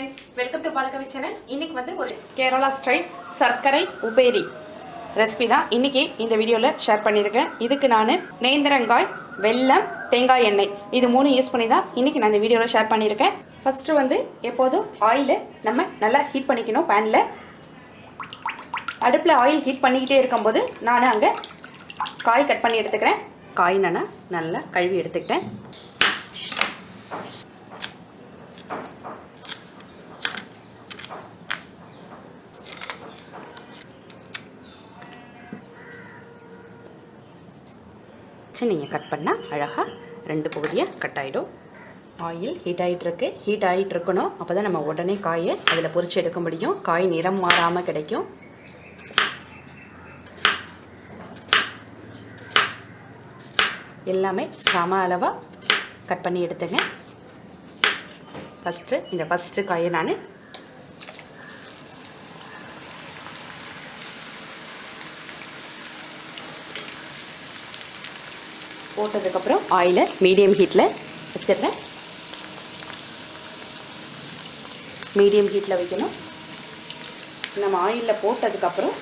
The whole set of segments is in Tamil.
friends, welcome to balakavi channel. இன்னைக்கு வந்து ஒரு கேரளா ஸ்டைல் சர்க்கரை உபேரி ரெசிபி தான் இன்னைக்கு இந்த வீடியோல ஷேர் பண்ணிருக்கேன். இதுக்கு நான் நேந்திரங்காய், வெல்லம், தேங்காய் எண்ணெய் இது மூணு யூஸ் பண்ணி தான் இன்னைக்கு நான் இந்த வீடியோல ஷேர் பண்ணிருக்கேன். ஃபர்ஸ்ட் வந்து எப்போதும் ஆயிலை நம்ம நல்லா ஹீட் பண்ணிக்கணும். பேன்ல அடுப்பில் ஆயில் ஹீட் பண்ணிக்கிட்டே இருக்கும்போது நான் அங்கே காய் கட் பண்ணி எடுத்துக்கிறேன். காய் நான் நல்லா கழுவி எடுத்துக்கிட்டேன். நீங்கள் கட் பண்ணால் அழகாக ரெண்டு பகுதியாக கட் ஆகிடும். ஆயில் ஹீட் ஆகிட்டு இருக்கணும். அப்போ தான் நம்ம உடனே காயை அதில் பொரிச்சு எடுக்க முடியும். காய் நிறம் மாறாமல் கிடைக்கும். எல்லாமே சம அளவாக கட் பண்ணி எடுத்துங்க. ஃபஸ்ட்டு காயை நான் போட்டதுக்கப்புறம் ஆயிலை மீடியம் ஹீட்டில் வச்சிடுறேன். மீடியம் ஹீட்டில் வைக்கணும். நம்ம ஆயிலில் போட்டதுக்கப்புறம்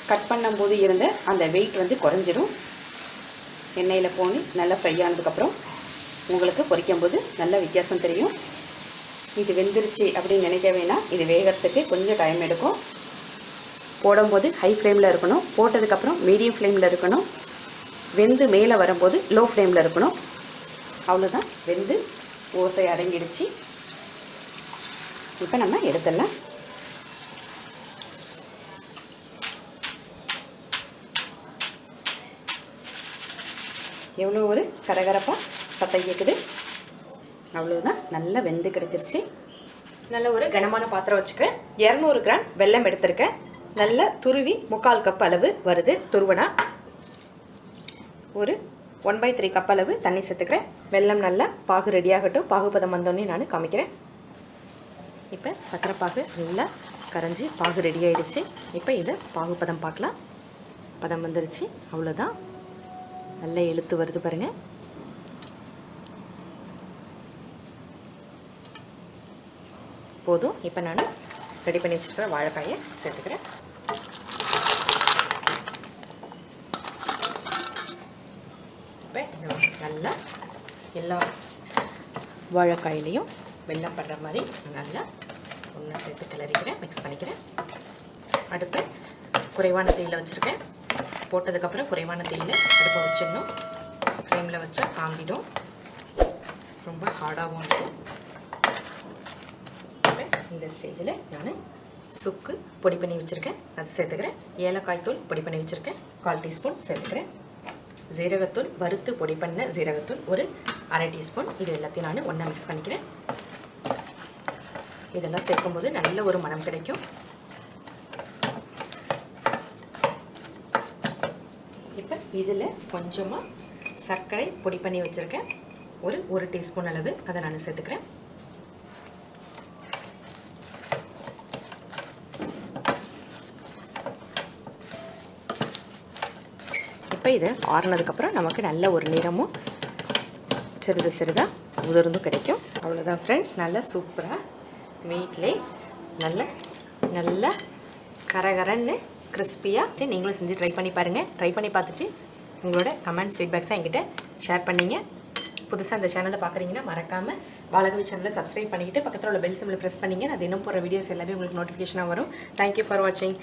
கட் பண்ணும்போது இருந்த அந்த வெயிட் வந்து குறைஞ்சிடும். எண்ணெயில் போனி நல்லா ஃப்ரை ஆனதுக்கப்புறம் உங்களுக்கு பொரிக்கும்போது நல்ல வித்தியாசம் தெரியும். இது வெந்துருச்சு அப்படின்னு நினைக்க வேணாம். இது வேகிறதுக்கு கொஞ்சம் டைம் எடுக்கும். போடும்போது ஹை ஃப்ளேமில் இருக்கணும். போட்டதுக்கப்புறம் மீடியம் ஃப்ளேமில் இருக்கணும். வெந்து மேலே வரும்போது லோ ஃப்ளேமில் இருக்கணும். அவ்வளோதான். வெந்து ஓசை அடங்கிடுச்சு. இப்போ நம்ம எடுத்துடலாம். எவ்வளோ ஒரு கரகரப்பாக சத்தம் கேட்குது. அவ்வளோதான். நல்லா வெந்து கிடச்சிருச்சு. நல்ல ஒரு கனமான பாத்திரம் வச்சுக்கிறேன். 200 கிராம் வெல்லம் எடுத்திருக்கேன். நல்லா துருவி 3/4 கப் அளவு வருது துருவனா. ஒரு 1/3 கப் அளவு தண்ணி சேர்த்துக்கிறேன். வெல்லம் நல்லா பாகு ரெடியாகட்டும். பாகுபதம் வந்தோடனே நான் காமிக்கிறேன். இப்போ சக்கரை பாகு நல்லா கரைஞ்சி பாகு ரெடி ஆகிடுச்சு. இப்போ இதை பாகுபதம் பார்க்கலாம். பதம் வந்துருச்சு. அவ்வளோதான். நல்லா இழுத்து வருது பாருங்கள். போதும். இப்போ நான் ரெடி பண்ணி வச்சுருக்கிற வாழைக்காயை சேர்த்துக்கிறேன். நல்லா எல்லா வாழைக்காயிலையும் வெல்லம் படுற மாதிரி நல்லா ஒன்றா சேர்த்து கிளறிக்கிறேன். மிக்ஸ் பண்ணிக்கிறேன். அடுப்பு குறைவான தீயில் வச்சுருக்கேன். போட்டதுக்கப்புறம் குறைவான தீயில் அடுப்பை வச்சிடணும். ஃப்ளேமில் வச்சா காங்கிடும். ரொம்ப ஹார்டாகவும் இருக்கும். இந்த ஸ்டேஜில் நான் சுக்கு பொடி பண்ணி வச்சுருக்கேன். அது சேர்த்துக்கிறேன். ஏலக்காய் தூள் பொடி பண்ணி வச்சுருக்கேன். 1/4 டீஸ்பூன் சேர்த்துக்கிறேன். ஜீரகத்தூள் வறுத்து பொடி பண்ண ஜீரகத்தூள் ஒரு 1/2 டீஸ்பூன். இது எல்லாத்தையும் நான் ஒன்றா மிக்ஸ் பண்ணிக்கிறேன். இதெல்லாம் சேர்க்கும்போது நல்ல ஒரு மணம் கிடைக்கும். இப்போ இதில் கொஞ்சமாக சர்க்கரை பொடி பண்ணி வச்சுருக்கேன். ஒரு 1 டீஸ்பூன் அளவு அதை நான் சேர்த்துக்கிறேன். இப்போ இது ஆறுனதுக்கப்புறம் நமக்கு நல்ல ஒரு நிறமும் சிறிதாக உதிர்ந்தும் கிடைக்கும். அவ்வளோதான் ஃப்ரெண்ட்ஸ். நல்லா சூப்பராக வீட்டிலே நல்ல கரகரன்னு கிறிஸ்பியாக நீங்களும் செஞ்சு ட்ரை பண்ணி பாருங்கள். ட்ரை பண்ணி பார்த்துட்டு உங்களோட கமெண்ட்ஸ் ஃபீட்பேக்ஸாக என்கிட்ட ஷேர் பண்ணிங்க. புதுசாக அந்த சேனலை பார்க்குறீங்கன்னா மறக்காமல் balakavi சேனலை சப்ஸ்கிரைப் பண்ணிக்கிட்டு பக்கத்தில் உள்ள பெல் சிம்பிளை ப்ரெஸ் பண்ணிங்க. நான் தினம் போகிற வீடியோஸ் எல்லாமே உங்களுக்கு நோட்டிஃபிகேஷனாக வரும். தேங்க்யூ ஃபார் வாட்சிங்.